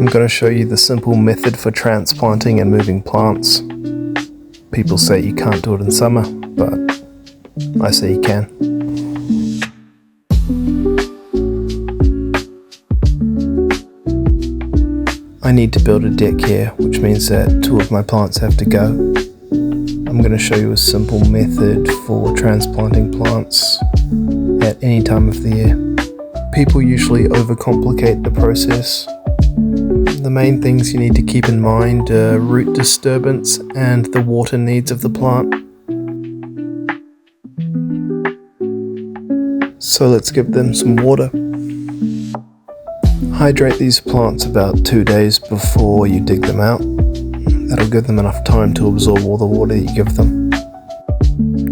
I'm going to show you the simple method for transplanting and moving plants. People say you can't do it in summer, but I say you can. I need to build a deck here, which means that 2 of my plants have to go. I'm going to show you a simple method for transplanting plants at any time of the year. People usually overcomplicate the process. The main things you need to keep in mind are root disturbance and the water needs of the plant. So let's give them some water. Hydrate these plants about 2 days before you dig them out. That'll give them enough time to absorb all the water you give them.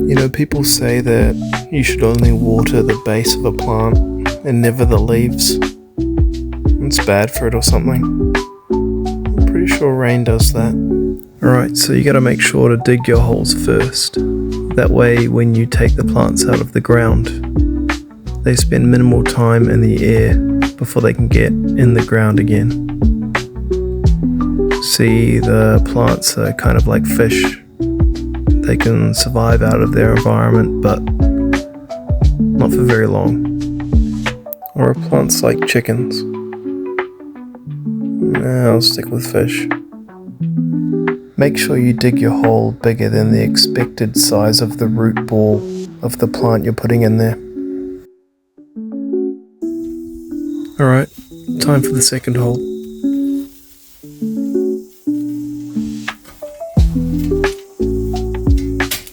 You know, people say that you should only water the base of a plant and never the leaves. It's bad for it or something. I'm pretty sure rain does that. Alright, so you gotta make sure to dig your holes first. That way when you take the plants out of the ground, they spend minimal time in the air before they can get in the ground again. See, the plants are kind of like fish. They can survive out of their environment, but not for very long. Or plants like chickens. I'll stick with fish. Make sure you dig your hole bigger than the expected size of the root ball of the plant you're putting in there. Alright, time for the second hole.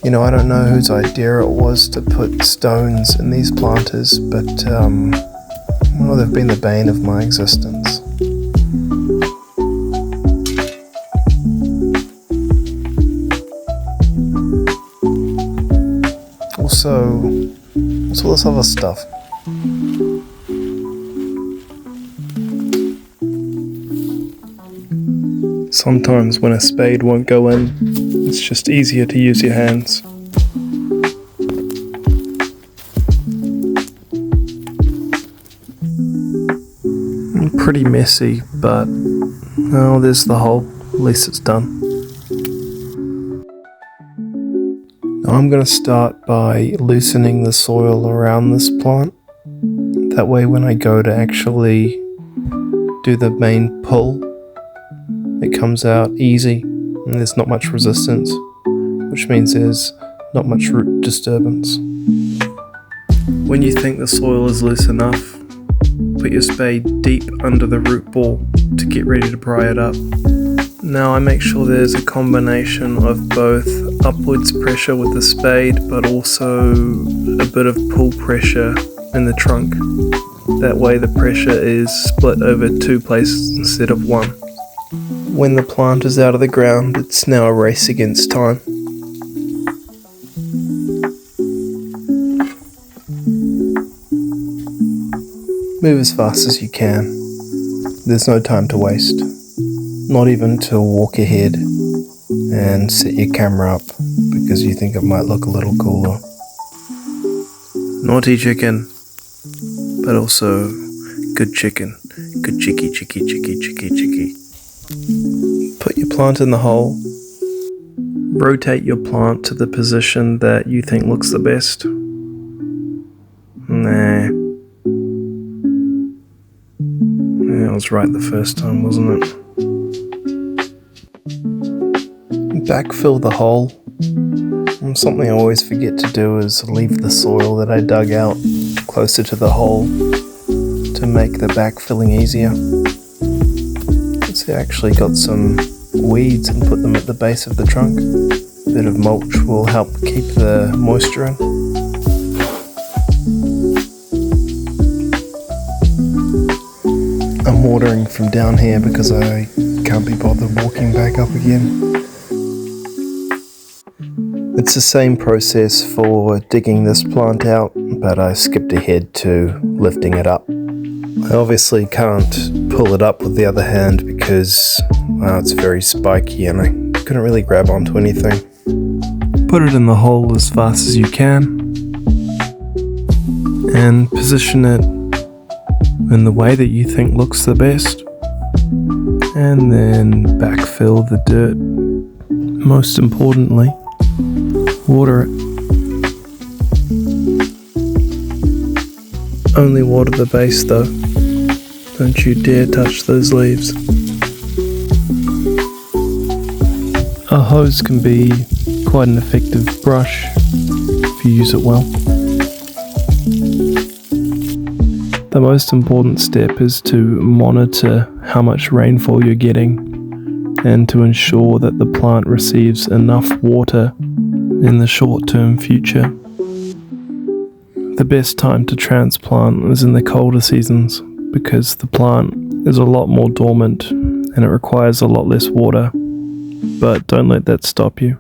You know, I don't know whose idea it was to put stones in these planters, but well, they've been the bane of my existence. Also, what's all this other stuff? Sometimes when a spade won't go in, it's just easier to use your hands. Pretty messy, but oh, there's the hole. At least it's done. Now I'm going to start by loosening the soil around this plant. That way when I go to actually do the main pull, it comes out easy and there's not much resistance, which means there's not much root disturbance. When you think the soil is loose enough, put your spade deep under the root ball to get ready to pry it up. Now I make sure there's a combination of both upwards pressure with the spade, but also a bit of pull pressure in the trunk. That way the pressure is split over 2 places instead of 1. When the plant is out of the ground, it's now a race against time. Move as fast as you can. There's no time to waste. Not even to walk ahead and set your camera up because you think it might look a little cooler. Naughty chicken, but also good chicken. Good chicky. Put your plant in the hole. Rotate your plant to the position that you think looks the best. Nah. Yeah, I was right the first time, wasn't it? Backfill the hole. And something I always forget to do is leave the soil that I dug out closer to the hole to make the backfilling easier. So I actually got some weeds and put them at the base of the trunk. A bit of mulch will help keep the moisture in. I'm watering from down here because I can't be bothered walking back up again. It's the same process for digging this plant out, but I skipped ahead to lifting it up. I obviously can't pull it up with the other hand because it's very spiky and I couldn't really grab onto anything. Put it in the hole as fast as you can and position it in the way that you think looks the best. and then backfill the dirt. Most importantly, water it. Only water the base though. Don't you dare touch those leaves. A hose can be quite an effective brush if you use it well. The most important step is to monitor how much rainfall you're getting and to ensure that the plant receives enough water in the short-term future. The best time to transplant is in the colder seasons because the plant is a lot more dormant and it requires a lot less water. But don't let that stop you.